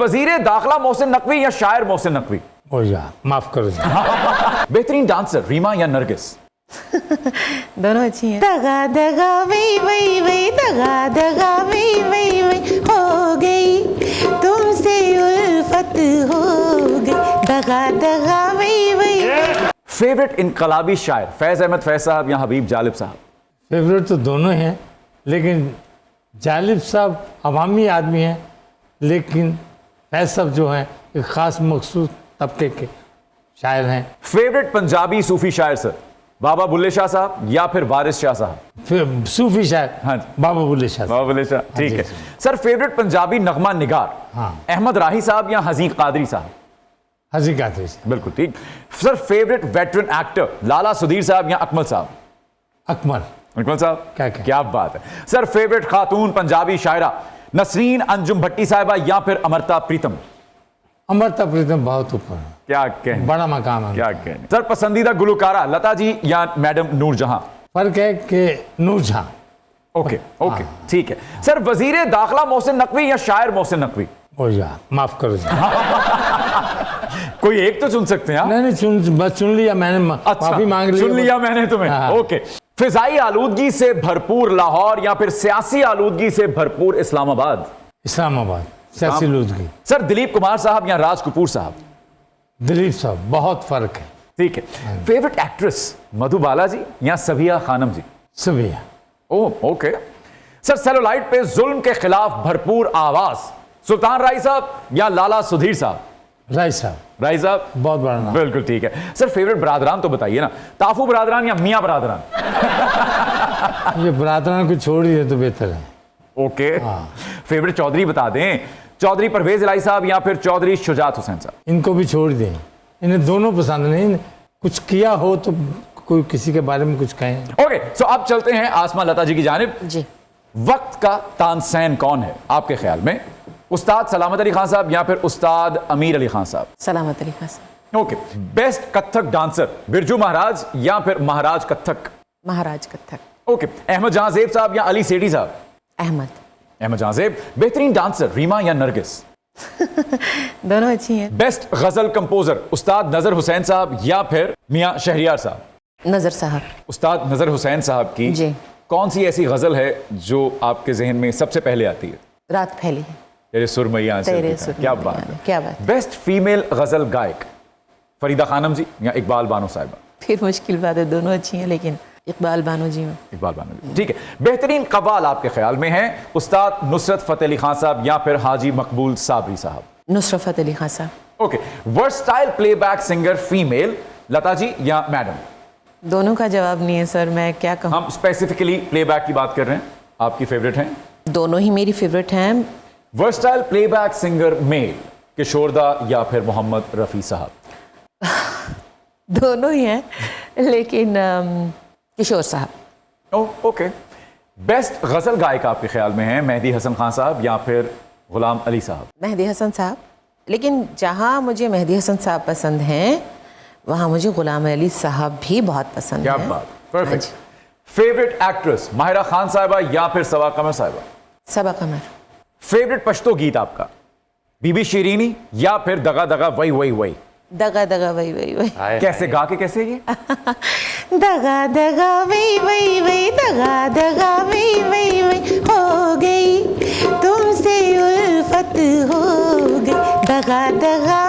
वजीर दाखिला मोहसिन नकवी या शायर मोहसिन नकवी? ओ यार माफ करो यार। बेहतरीन डांसर रीमा या नरगिस? दोनों अच्छी हैं। दगा दगा वही वही वही दगा दगा वही वही वही हो गई तुमसे उल्फत हो गई दगा दगा वही वही। फेवरेट इनकलाबी शायर फैज अहमद फैज साहब या हबीब जालिब साहब? फेवरेट तो दोनों हैं, लेकिन जालिब साहब अवामी आदमी हैं, लेकिन फैज साहब जो हैं एक ख़ास मखसूस तबके के शायर हैं। फेवरेट पंजाबी सूफी शायर सर, बाबा बुल्ले शाह साहब या फिर वारिस शाह साहब? फिर सूफी शायर हाँ बाबा बुल्ले शाह। बाबा बुल्ले शाह, ठीक है सर। फेवरेट पंजाबी नगमा निगार, हाँ अहमद राही साहब या हज़ीर कादरी साहब? हज़ीर कादरी साहब। बिल्कुल ठीक सर। फेवरेट वेटरन एक्टर लाला सुधीर साहब या अकमल साहब? अकमल। अकमल साहब, क्या बात है सर। फेवरेट खातून पंजाबी शायरा नसरीन अंजुम भट्टी साहिबा या फिर अमृता प्रीतम? अमृता प्रीतम बहुत ऊपर है, क्या कहें, बड़ा मकाम है। क्या कहें सर। पसंदीदा गुलकारा लता जी या मैडम नूरजहां? फर्क है कि नूरजहां। ओके ओके ठीक है सर। वजीर दाखिला मोहसिन नकवी या शायर मोहसिन नकवी? ओ यार माफ करो यार। कोई एक तो चुन सकते हैं। नहीं बस चुन लिया मैंने। अच्छा, माफी मांग ली, चुन लिया मैंने तुम्हें। हाँ। ओके। फिजाई आलूदगी से भरपूर लाहौर या फिर सियासी आलूदगी से भरपूर इस्लामाबाद? इस्लामाबाद। सियासी आलूदगी। सर दिलीप कुमार साहब या राज कपूर साहब? दिलीप साहब, बहुत फर्क है। ठीक है। फेवरेट एक्ट्रेस मधु बालाजी या Sabiya Khanam ji? Sabiya. Oh okay sir. Cellulite पे जुल्म के खिलाफ भरपूर आवाज सुल्तान राय साहब या लाला सुधीर साहब? राय साहब। राय साहब, बहुत बड़ा नाम। बिल्कुल ठीक है सर। फेवरेट बरादरान तो बताइए ना, ताफू बरादरान या मियां बरादरान? ये बरादरान को छोड़ ही दे तो बेहतर है। ओके। फेवरेट चौधरी बता दें, चौधरी परवेज इलाही साहब या फिर चौधरी शुजात हुसैन साहब? इनको भी छोड़ दें, इन्हें दोनों पसंद नहीं। कुछ किया हो तो कोई किसी के बारे में कुछ कहें। ओके सो अब चलते हैं आसमा लता जी की जानिब जी। वक्त का तानसेन कौन है आपके ख्याल में? उस्ताद सलामत अली खान साहब या फिर उस्ताद अमीर अली खान साहब? सलामत अली खान साहब। Okay. Best Kathak dancer Birju Maharaj या फिर महाराज कथक? महाराज कथक। ओके। अहमद जहां ज़ेब साहब या अली सेठी साहब? अहमद। अहमद जहां ज़ेब। बेहतरीन डांसर रीमा या नरगिस? दोनों अच्छी हैं। बेस्ट गजल कंपोजर उस्ताद नजर हुसैन साहब या फिर मियां शहरियार साहब? नजर साहब। उस्ताद नजर हुसैन साहब की जी। कौन सी ऐसी गजल है जो आपके जहन में सबसे पहले आती है? रात फैली है। तेरे सुरमैया से। तेरे क्या सुरमैया, बात है, क्या बात। बेस्ट फीमेल गजल गायक फरीदा खानम जी या इकबाल बानो साहिबा? फिर मुश्किल बात है, दोनों अच्छी हैं, लेकिन इकबाल बानो जी में। इकबाल बानो जी, ठीक है। बेहतरीन कव्वाल आपके ख्याल में है उस्ताद नुसरत फतेह अली खान साहब या फिर हाजी मकबूल साबरी साहब? नुसरत फतेह अली खान साहब। Okay. Versatile playback singer female Lata ji या मैडम? दोनों का जवाब नहीं है सर, मैं क्या कहूँ। हम स्पेसिफिकली प्लेबैक की बात कर रहे हैं, आपकी फेवरेट हैं? दोनों ही मेरी फेवरेट हैं। वर्सटाइल प्लेबैक सिंगर मेल किशोरदा या फिर मोहम्मद रफ़ी साहब? दोनों ही हैं, लेकिन किशोर साहब। ओके। बेस्ट गजल गायक आपके ख्याल में है मेहदी हसन खान साहब या फिर गुलाम अली साहब? मेहदी हसन साहब, लेकिन जहाँ मुझे मेहदी हसन साहब पसंद हैं वहाँ मुझे गुलाम अली साहब भी बहुत पसंद क्या हैं। बात, perfect. Favourite actress Mahira Khan साहिबा या फिर सबा कमर साहिबा? सबा कमर। फेवरेट पश्तो गीत आपका बीबी शीरीनी या फिर दगा दगा वही वही वही? दगा दगा वही वही वही। कैसे गा के कैसे ये? दगा दगा वही वही वही दगा दगा वही वही वही हो गई तुमसे उल्फत हो गई दगा दगा